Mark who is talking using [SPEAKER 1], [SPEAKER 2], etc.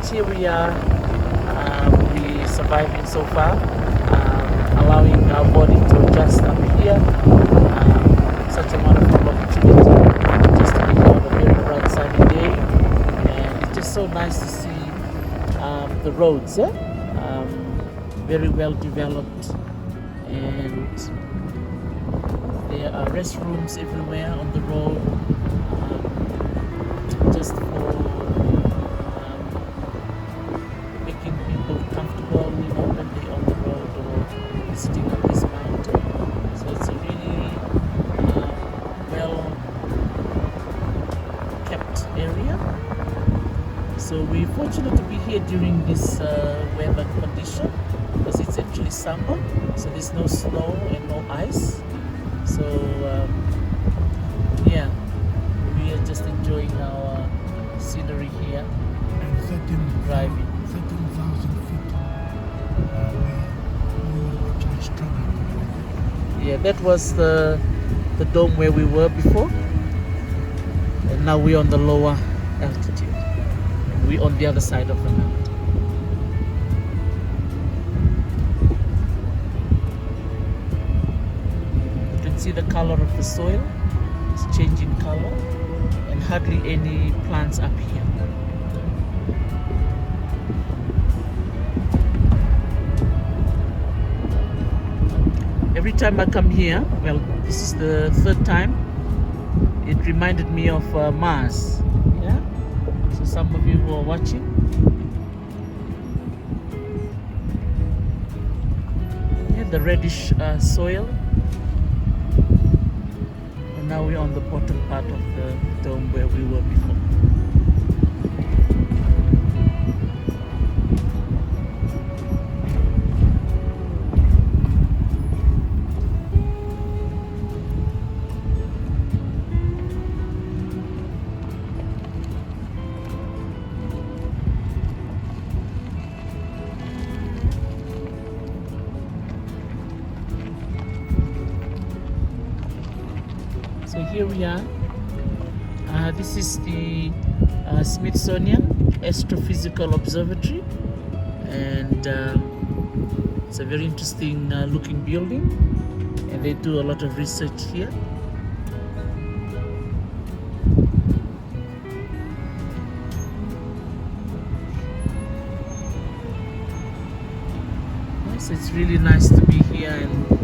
[SPEAKER 1] here we are. We surviving so far, allowing our body to adjust up here. Such a wonderful opportunity just to be here on a very bright sunny day, and it's just so nice to see the roads, very well developed, and there are restrooms everywhere on the road, just for making people comfortable, when they're on the road or visiting up this mountain. So it's a really well kept area. So we're fortunate to be here during this weather condition, because it's actually summer, so there's no snow and no ice. So yeah, we are just enjoying our scenery here
[SPEAKER 2] and
[SPEAKER 1] driving.
[SPEAKER 2] 13,000 feet we will actually struggle.
[SPEAKER 1] Yeah, that was the dome where we were before, and now we're on the lower altitude. We're on the other side of the mountain. You can see the color of the soil. It's changing color, and hardly any plants up here. Every time I come here, well, this is the third time, it reminded me of Mars. Yeah? So some of you who are watching, yeah, the reddish soil. And now we're on the bottom part of the dome where we were before. So here we are. This is the Smithsonian Astrophysical Observatory, and it's a very interesting looking building, and they do a lot of research here. Yes, it's really nice to be here and